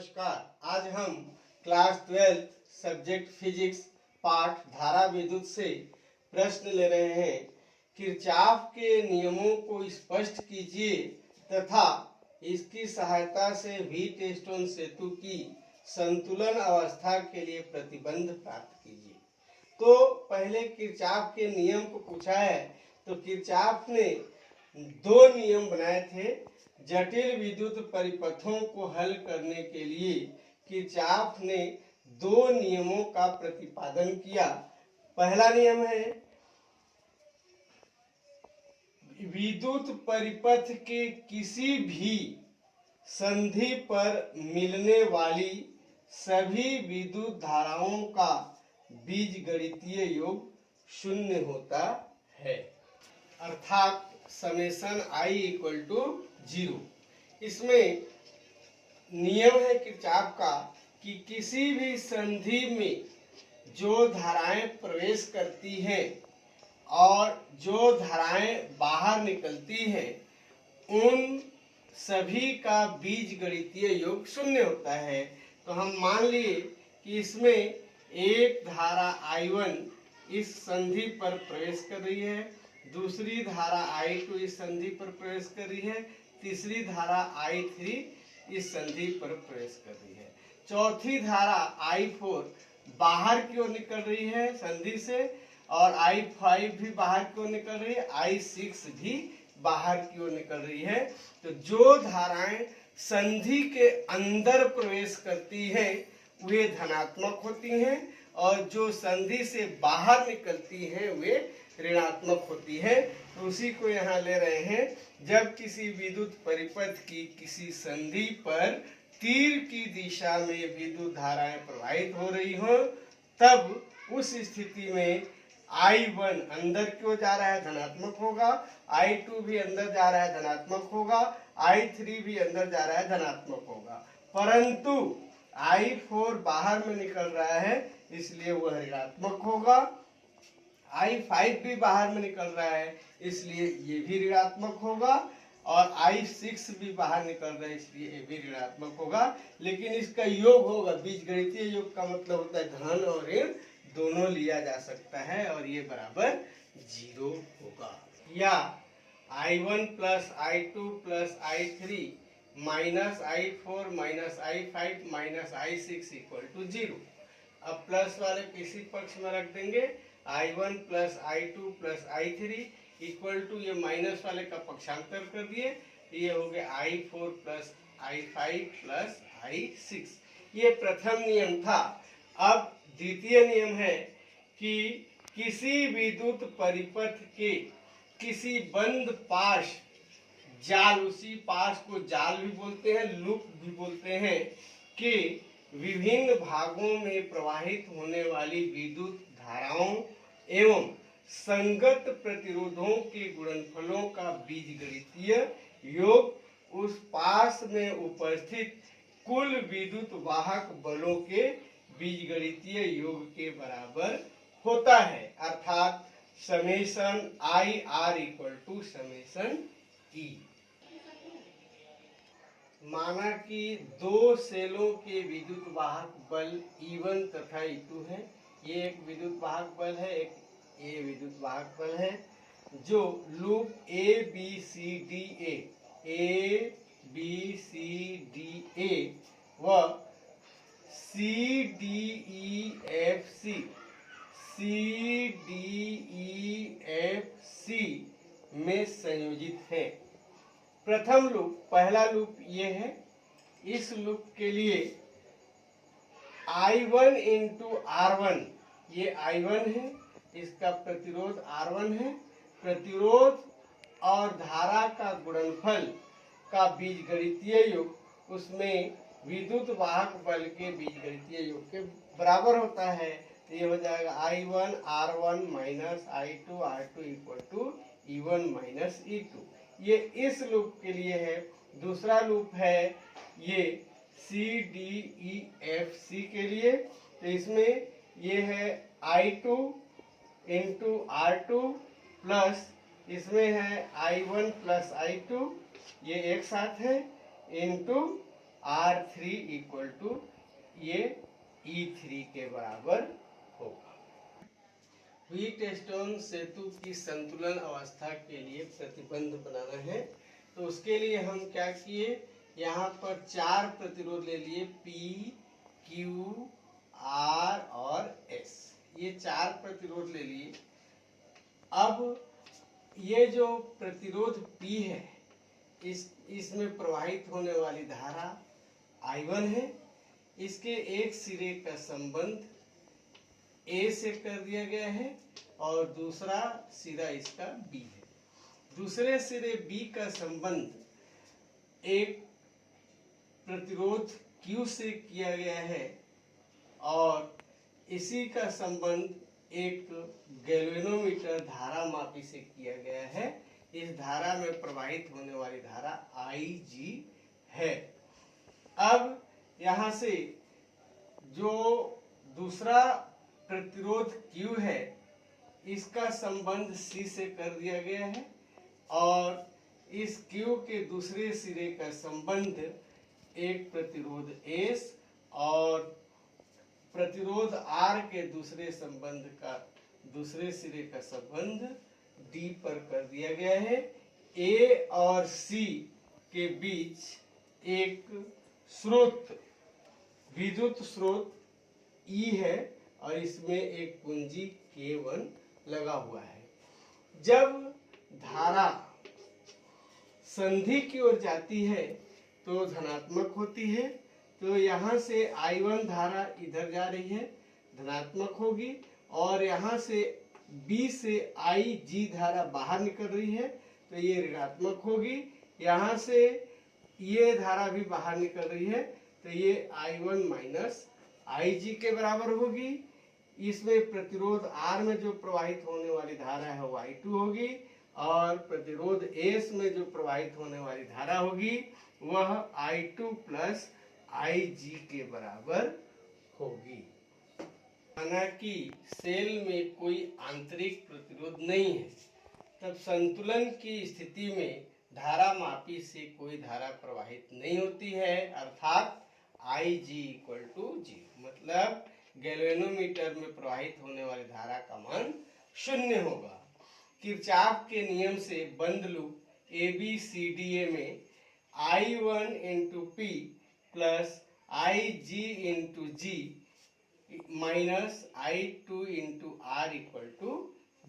नमस्कार। आज हम क्लास 12 सब्जेक्ट फिजिक्स पाठ धारा विद्युत से प्रश्न ले रहे हैं। किरचॉफ के नियमों को स्पष्ट कीजिए तथा इसकी सहायता से व्हीटस्टोन सेतु की संतुलन अवस्था के लिए प्रतिबंध प्राप्त कीजिए। तो पहले किरचॉफ के नियम को पूछा है। तो किरचॉफ ने दो नियम बनाए थे। जटिल विद्युत परिपथों को हल करने के लिए किरचॉफ ने दो नियमों का प्रतिपादन किया। पहला नियम है विद्युत परिपथ के किसी भी संधि पर मिलने वाली सभी विद्युत धाराओं का बीजगणितीय योग शून्य होता है, अर्थात समेशन I इक्वल टू 0। इसमें नियम है किरचॉफ का कि किसी भी संधि में जो धाराएं प्रवेश करती हैं और जो धाराएं बाहर निकलती हैं उन सभी का बीजगणितीय योग शून्य होता है। तो हम मान लिए कि इसमें एक धारा I1 इस संधि पर प्रवेश कर रही है, दूसरी धारा I2 इस संधि पर प्रवेश कर रही है, तीसरी धारा I3 इस संधि पर प्रवेश कर रही है, चौथी धारा I4 बाहर की ओर निकल रही है संधि से और I5 भी बाहर की ओर निकल रही है, I6 भी बाहर की ओर निकल रही है। तो जो धाराएं संधि के अंदर प्रवेश करती हैं वे धनात्मक होती हैं और जो संधि से बाहर निकलती हैं वे ऋणात्मक होती है। तो उसी को यहाँ ले रहे हैं। जब किसी विद्युत परिपथ की किसी संधि पर तीर की दिशा में विद्युत धाराएं प्रवाहित हो रही हो तब उस स्थिति में I1 अंदर की ओर जा रहा है धनात्मक होगा, I2 भी अंदर जा रहा है धनात्मक होगा, I3 भी अंदर जा रहा है धनात्मक होगा, परंतु I4 बाहर में निकल रहा है इसलिए वह ऋणात्मक होगा, I5 भी बाहर में निकल रहा है इसलिए ये भी ऋणात्मक होगा और I6 भी बाहर निकल रहा है इसलिए ये भी ऋणात्मक होगा। लेकिन इसका योग होगा, बीजगणितीय योग का मतलब होता है धन और ऋण दोनों लिया जा सकता है और ये बराबर 0 होगा। या I1 plus I2 plus I3 minus I4 minus I5 minus I6 equal to 0। अब प्लस वाले किसी पक्ष में रख देंगे, I1 plus I2 plus I3 equal to ये माइनस वाले का पक्षांतर कर दिए, ये हो गया I4 plus I5 plus I6। ये प्रथम नियम था। अब द्वितीय नियम है कि किसी विद्युत परिपथ के किसी बंद पाश जाल, उसी पाश को जाल भी बोलते हैं लूप भी बोलते हैं, कि विभिन्न भागों में प्रवाहित होने वाली विद्युत धाराओं एवं संगत प्रतिरोधों के गुणनफलों का बीजगणितीय योग उस पाश में उपस्थित कुल विद्युत वाहक बलों के बीजगणितीय योग के बराबर होता है, अर्थात summation IR equal to summation E। माना कि दो सेलों के विद्युत वाहक बल E1 तथा E2 है। ये एक विद्युत वाहक बल है, एक ये विद्युत वाहक बल है जो लूप ABCDA व CDEFC में संयोजित है। प्रथम लूप, पहला लूप ये है। इस लूप के लिए I1 इंटू R1, ये I1 है, इसका प्रतिरोध R1 है। प्रतिरोध और धारा का गुणनफल का बीजगणितीय योग उसमें विद्युत वाहक बल के बीजगणितीय योग के बराबर होता है। तो ये हो जाएगा I1 R1 minus I2 R2 equal to E1 minus E2। ये इस लूप के लिए है। दूसरा लूप है ये CDEFC के लिए। तो इसमें ये है I2 इंटू R2 प्लस इसमें है I1 प्लस I2, ये एक साथ है, इंटू R3 इक्वल टू ये E3 के बराबर होगा। व्हीटस्टोन सेतु की संतुलन अवस्था के लिए प्रतिबंध बनाना है, तो उसके लिए हम क्या किए, यहाँ पर 4 प्रतिरोध ले लिए, P, Q, R और S, ये 4 प्रतिरोध ले लिए। अब ये जो प्रतिरोध P है, इसमें प्रवाहित होने वाली धारा I1 है। इसके एक सिरे का संबंध A से कर दिया गया है और दूसरा सिरा इसका B है। दूसरे सिरे B का संबंध एक प्रतिरोध Q से किया गया है और इसी का संबंध एक गैल्वेनोमीटर धारा मापी से किया गया है। इस धारा में प्रवाहित होने वाली धारा IG है। अब यहाँ से जो दूसरा प्रतिरोध Q है, इसका संबंध C से कर दिया गया है और इस Q के दूसरे सिरे का संबंध एक प्रतिरोध S और प्रतिरोध R के दूसरे सिरे का संबंध D पर कर दिया गया है। A और C के बीच एक विद्युत स्रोत E है और इसमें एक कुंजी K1 लगा हुआ है। जब धारा संधि की ओर जाती है तो धनात्मक होती है, तो यहाँ से I1 धारा इधर जा रही है, धनात्मक होगी, और यहाँ से B से IG धारा बाहर निकल रही है तो ये ऋणात्मक होगी। यहाँ से ये धारा भी बाहर निकल रही है तो ये I1 माइनस IG के बराबर होगी। इसमें प्रतिरोध R में जो प्रवाहित होने वाली धारा है वो I2 होगी और प्रतिरोध S में जो प्रवाहित होने वाली धारा होगी वह I2 प्लस IG के बराबर होगी। माना कि सेल में कोई आंतरिक प्रतिरोध नहीं है, तब संतुलन की स्थिति में धारा मापी से कोई धारा प्रवाहित नहीं होती है, अर्थात IG इक्वल टू 0, मतलब गैल्वेनोमीटर में प्रवाहित होने वाली धारा का मान 0 होगा। किरचॉफ के नियम से बंद लूप ABCDA में I1 into P plus IG into G minus I2 into R equal to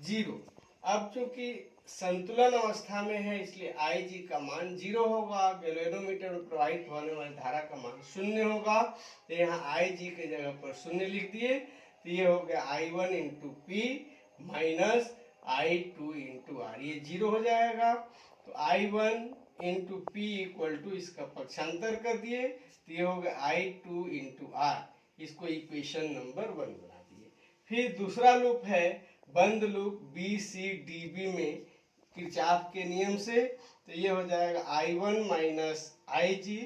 0। अब चूंकि संतुलन अवस्था में है इसलिए IG का मान 0 होगा, गैल्वेनोमीटर में प्रवाहित होने वाली धारा का मान 0 होगा। तो यहाँ IG के जगह पर 0 लिख दिए, तो ये हो गया I1 into P minus I2 into R, ये 0 हो जाएगा। तो I1 into P equal to इसका पक्षांतर कर दिए तो ये हो गया I2 इंटू R, इसको इक्वेशन नंबर 1 बना दिए। फिर दूसरा लूप है बंद लूप BCDB में किरचॉफ के नियम से, तो ये हो जाएगा I1 माइनस IG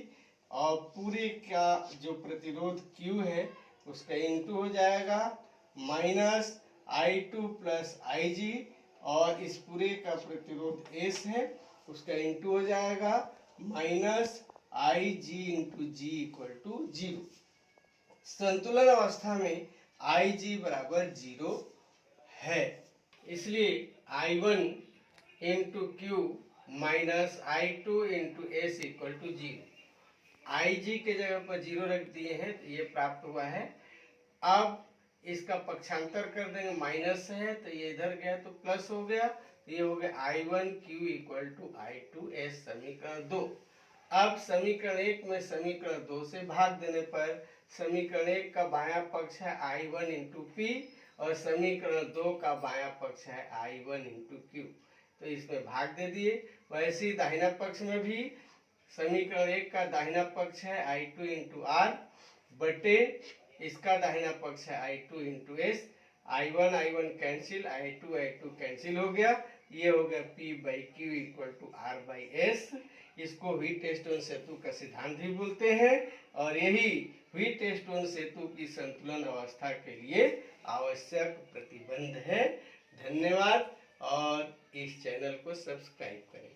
और पूरे का जो प्रतिरोध Q है उसका इंटू हो जाएगा माइनस I2 प्लस IG और इस पूरे का प्रतिरोध S है उसका इंटू हो जाएगा minus IG into G equal to 0। संतुलन अवस्था में IG बराबर 0 है, इसलिए I1 into Q minus I2 into S equal to 0। IG के जगह पर 0 रख दिए हैं तो ये प्राप्त हुआ है। अब इसका पक्षांतर कर देंगे, माइनस है तो ये इधर गया तो प्लस हो गया, तो ये हो गया I1Q equal to I2 S, समीकरण 2। अब समीकरण 1 में समीकरण 2 से भाग देने पर समीकरण 1 का बायां पक्ष है I1 इंटू P और समीकरण 2 का बायां पक्ष है I1 इंटू Q, तो इसमें भाग दे दिए। वैसे ही दाहिना पक्ष में भी समीकरण 1 का दाहिना पक्ष है I2 इंटू R बटे इसका दाहिना पक्ष है I2 into S, I1 cancel, I2 cancel हो गया, ये हो गया P by Q equal to R by S। इसको व्हीटस्टोन सेतु का सिद्धांत भी बोलते हैं और यही व्हीटस्टोन सेतु की संतुलन अवस्था के लिए आवश्यक प्रतिबंध है। धन्यवाद और इस चैनल को सब्सक्राइब करें।